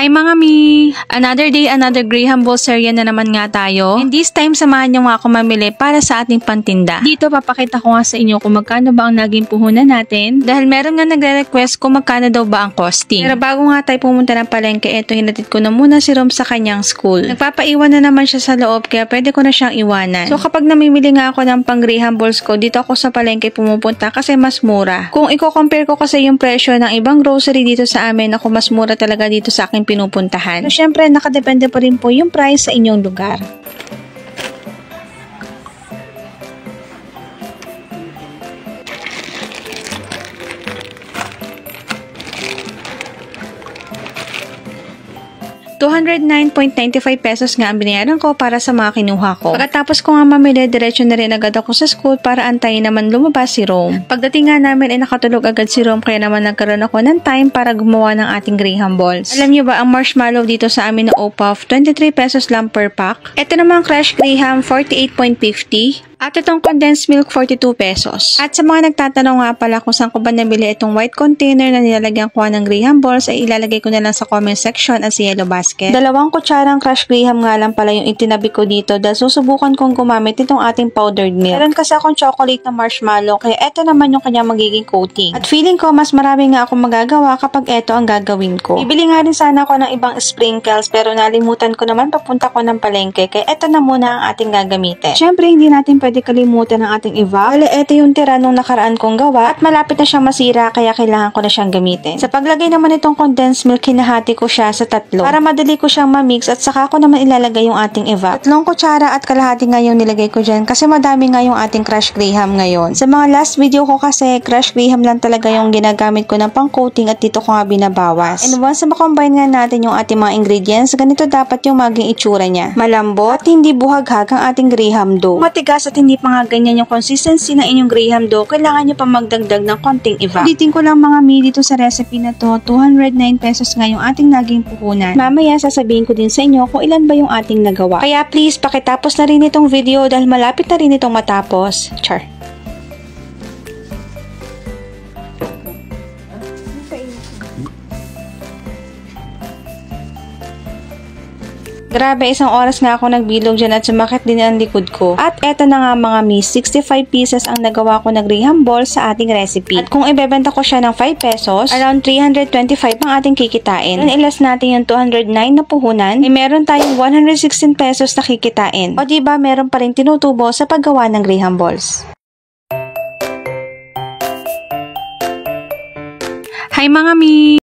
Hi mga mi! Another day, another Graham Ball serye na naman nga tayo. And this time, samahan niyo nga ako mamili para sa ating pantinda. Dito, papakita ko nga sa inyo kung magkano ba ang naging puhunan natin. Dahil meron nga nagre-request kung magkano daw ba ang costing. Pero bago nga tayo pumunta ng palengke, eto hinatid ko na muna si Rom sa kanyang school. Nagpapaiwan na naman siya sa loob, kaya pwede ko na siyang iwanan. So kapag namimili nga ako ng pang Graham Balls ko, dito ako sa palengke pumupunta kasi mas mura. Kung i-compare ko kasi yung presyo ng ibang grocery dito sa amin, ako mas mura talaga dito sa aking pinupuntahan. So, syempre, nakadepende pa rin po yung price sa inyong lugar. ₱209.95 nga ang binayaran ko para sa mga kinuha ko. Pagkatapos ko nga mamili, diretso na rin agad ako sa school para antayin naman lumabas si Rome. Pagdating nga namin ay nakatulog agad si Rome, kaya naman nagkaroon ako ng time para gumawa ng ating Graham Balls. Alam niyo ba, ang marshmallow dito sa amin na OPUF, ₱23 lang per pack. Ito naman Crush Graham, 48.50. At itong condensed milk, ₱42. At sa mga nagtatanong nga pala kung saan ko ba nabili itong white container na nilalagyan ko ng Graham Balls, ay ilalagay ko na lang sa comment section at sa yellow basket. 2 kutsarang Crush Graham nga lang pala yung itinabi ko dito dahil susubukan kong gumamit itong ating powdered milk. Meron kasi akong chocolate na marshmallow, kaya ito naman yung kanyang magiging coating. At feeling ko mas marami nga akong magagawa kapag ito ang gagawin ko. Bibili nga rin sana ako ng ibang sprinkles, pero nalimutan ko naman papunta ko ng palengke, kaya ito na muna ang ating gagamitin. Syempre, hindi natin pwede kalimutan ang ating iva. Wala, ito yung tira nung nakaraan kong gawa at malapit na siyang masira, kaya kailangan ko na siyang gamitin. Sa paglagay naman itong condensed milk, hinahati ko siya sa 3 para madali ko siyang ma-mix at saka ko naman ilalagay yung ating iva. 3 kutsara at kalahati nga yung nilagay ko dyan kasi madami nga yung ating Crush Graham ngayon. Sa mga last video ko kasi, Crush Graham lang talaga yung ginagamit ko ng pang-coating at dito ko nga binabawas. And once na makombine nga natin yung ating mga ingredients, ganito dapat yung maging itsura niya. Malambot at hindi buhaghag ang ating Graham dough. Matigas at hindi pa nga ganyan yung consistency ng inyong Graham dough, kailangan nyo pa magdagdag ng konting iva. Ulitin ko lang mga mi, dito sa recipe na to, ₱209 nga yung ating naging puhunan. Mamaya sasabihin ko din sa inyo kung ilan ba yung ating nagawa. Kaya please, pakitapos na rin itong video dahil malapit na rin itong matapos. Char! Grabe, 1 oras nga ako nagbilog dyan at sumakit din ang likod ko. At eto na nga mga mi, 65 pieces ang nagawa ko na Graham Balls sa ating recipe. At kung ibebenta ko siya ng ₱5, around 325 ang ating kikitain. Kung ilas natin yung 209 na puhunan, ay meron tayong ₱116 na kikitain. O diba, meron pa rin tinutubo sa paggawa ng Graham Balls. Hi mga mi!